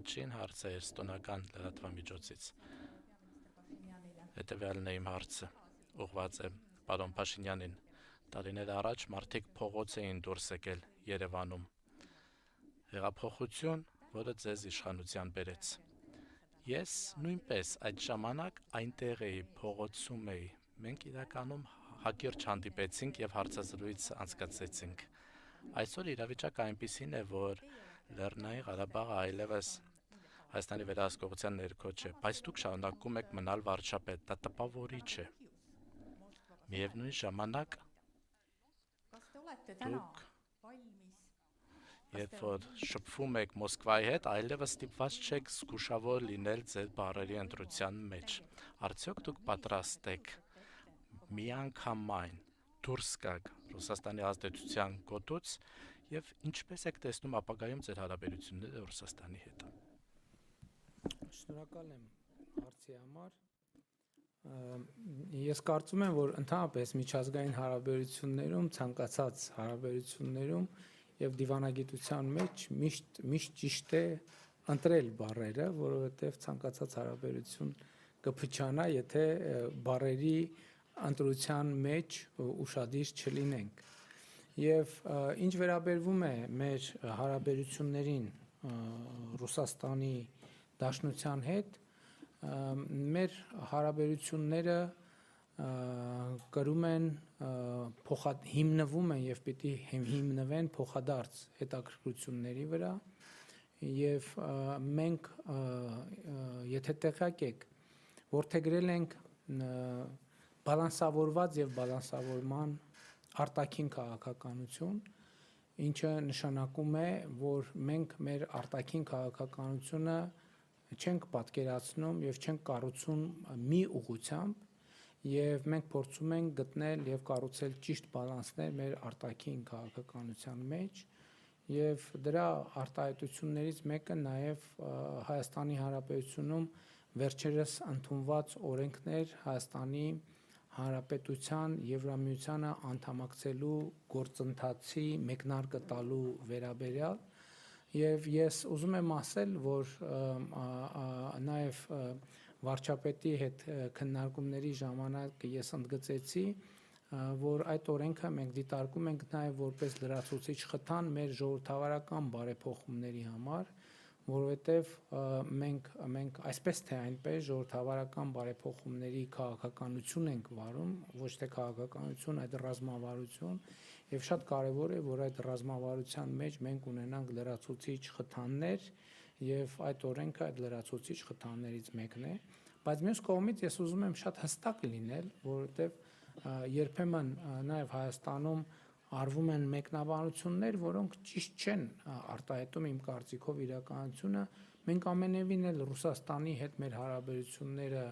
Առաջին հարցը էստոնական լրատվամիջոցից։ Հետևյալն է իմ հարցը, ուղղված է պարոն Փաշինյանին։ Տարիներ առաջ մարդիկ փողոց էին դուրս եկել Երևանում։ Հեղափոխություն, որը ձեզ իշխանության բերեց։ Ես նույնպես այդ ժամանակ այնտեղ էի, փողոցում էի։ Մենք իրականում հակիրճ հանդիպեցինք եւ հարցազրույց անցկացրեցինք։ Այսօր իրավիճակը այնպիսին է, որ Լեռնային Ղարաբաղը այլևս Հայաստանի վերահսկողության ներքո չէ, բայց դուք շարունակում եք մնալ վարչապետ, դա տպավորիչ է։ Միևնույն ժամանակ դուք երբ որ շփվում եք Մոսկվայի հետ, այլևս ստիպված չեք զգուշավոր լինել ձեր բառերի ընտրության մեջ։ Արդյոք դուք պատրաստ եք միանգամայն դուրս գաք Ռուսաստանի ազդեցության գոտուց եւ ինչպես եք տեսնում ապագայում ձեր հարաբերությունները Ռուսաստանի հետ։ Շնորհակալ եմ հարցի համար։ Ես կարծում եմ, որ ընդհանրապես միջազգային հարաբերություններում, ցանկացած հարաբերություններում եւ դիվանագիտության մեջ միշտ ճիշտ է ընտրել բառերը, որովհետեւ ցանկացած հարաբերություն կփչանա, եթե բառերի ընտրության մեջ ուշադիր չլինենք։ Եվ ինչ վերաբերվում է մեր հարաբերություններին Ռուսաստանի Դաշնության հետ, մեր հարաբերությունները կրում են հիմնվում են եւ պիտի հիմնվեն փոխադարձ հետաքրքրությունների վրա եւ մենք եթե տեղյակ եք որդեգրել ենք բալանսավորված եւ բալանսավորման արտաքին քաղաքականություն, ինչը նշանակում է, որ մենք մեր արտաքին քաղաքականությունը չենք պատկերացնում եւ չենք կառուցում մի ուղղությամբ եւ մենք փորձում ենք գտնել եւ կառուցել ճիշտ բալանսներ մեր արտաքին քաղաքականության մեջ եւ դրա արտահայտություններից մեկը նաեւ Հայաստանի Հանրապետությունում վերջերս ընդունված օրենքներ Հայաստանի Հանրապետության Եվրամիությանը անդամակցելու գործընթացի մեկնարկը տալու վերաբերյալ եւ ես ուզում եմ ասել, որ նաեւ վարչապետի հետ քննարկումների ժամանակ ես ընդգծեցի, որ այդ օրենքը մենք դիտարկում ենք նաեւ որպես լրացուցիչ խթան մեր ժողովրդավարական բարեփոխումների համար, որովհետեւ մենք այսպես թե այնպես ժողովրդավարական բարեփոխումների քաղաքականություն ենք վարում, ոչ թե քաղաքականություն, այդ ռազմավարություն, եւ շատ կարեւոր է, որ այդ ռազմավարության մեջ մենք ունենանք լրացուցիչ խթաններ եւ այդ օրենքը այդ լրացուցիչ խթաններից մեկն է, բայց մյուս կողմից ես ուզում եմ շատ հստակ լինել, որովհետեւ երբեմն նաեւ Հայաստանում արվում են մեկնաբանություններ, որոնք ճիշտ չեն արտահայտում իմ կարծիքով իրականությունը, մենք ամենևին էլ Ռուսաստանի հետ մեր հարաբերությունները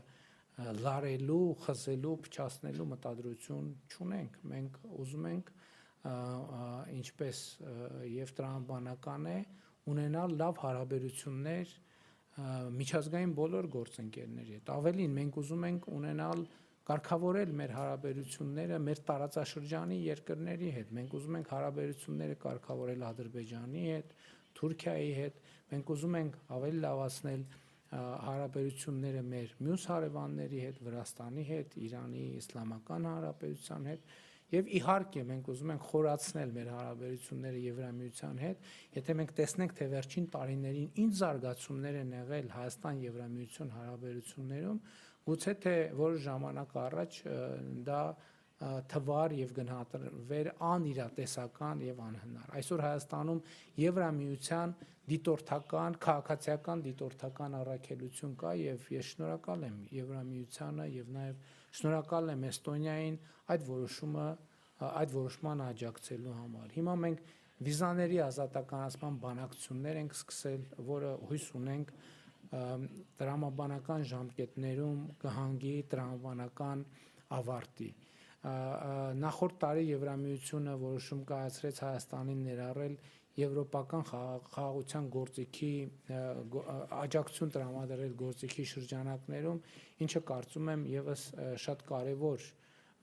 լարելու, խզելու, փչացնելու մտադրություն չունենք, մենք ուզում ենք ինչպես եւ տրամաբանական է ունենալ լավ հարաբերություններ միջազգային բոլոր գործընկերների հետ, ավելին մենք ուզում ենք ունենալ կարգավորել մեր հարաբերությունները մեր տարածաշրջանի երկրների հետ, մենք ուզում ենք հարաբերությունները կարգավորել Ադրբեջանի հետ, Թուրքիայի հետ, մենք ուզում ենք ավելի լավացնել հարաբերությունները մեր մյուս հարևանների հետ, Վրաստանի հետ, Իրանի Իսլամական Հանրապետության հետ եւ իհարկե մենք ուզում ենք խորացնել մեր հարաբերությունները Եվրամիության հետ, եթե մենք տեսնենք թե վերջին տարիներին ինչ զարգացումներ են եղել Հայաստան-Եվրամիություն հարաբերություններում, գուցե թե որ ժամանակ առաջ դա թվար եւ գնահատվեր անիրատեսական եւ անհնար։ Այսօր Հայաստանում Եվրամիության դիտորդական, քաղաքացիական դիտորդական առաքելություն կա եւ ես շնորհակալ եմ Եվրամիությանը եւ նաեւ շնորհակալ եմ Էստոնիային այդ որոշմանը աջակցելու համար։ Հիմա մենք վիզաների ազատականացման բանակցություններ ենք սկսել, որը հույս ունենք տրամաբանական ժամկետներում կհանգի տրամաբանական ավարտի։ Նախորդ տարի Եվրամիությունը որոշում կայացրեց Հայաստանին ներառել եվրոպական խաղաղության գործիքի աջակցություն տրամադրել գործիքի շրջանակներում, ինչը կարծում եմ եւս շատ կարեւոր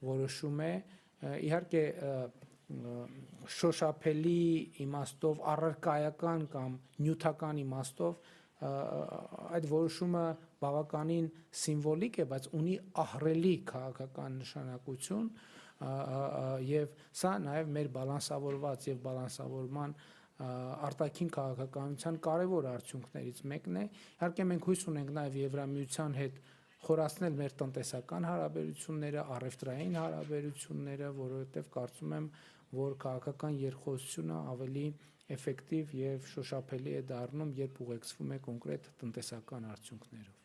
որոշում է։ Իհարկե շոշափելի իմաստով առարկայական կամ նյութական իմաստով այդ որոշումը բավականին սիմվոլիկ է, բայց ունի ահռելի քաղաքական նշանակություն եւ սա նաեւ մեր բալանսավորված եւ բալանսավորման արտաքին քաղաքականության կարևոր արդյունքներից մեկն է։ Իհարկե մենք հույս ունենք նաեւ Եվրամիության հետ խորացնել մեր տնտեսական հարաբերությունները, առևտրային հարաբերությունները, որովհետեւ կարծում եմ, որ քաղաքական երկխոսությունը ավելի էֆեկտիվ եւ շոշափելի է դառնում, երբ ուղեկցվում է կոնկրետ տնտեսական արդյունքներով։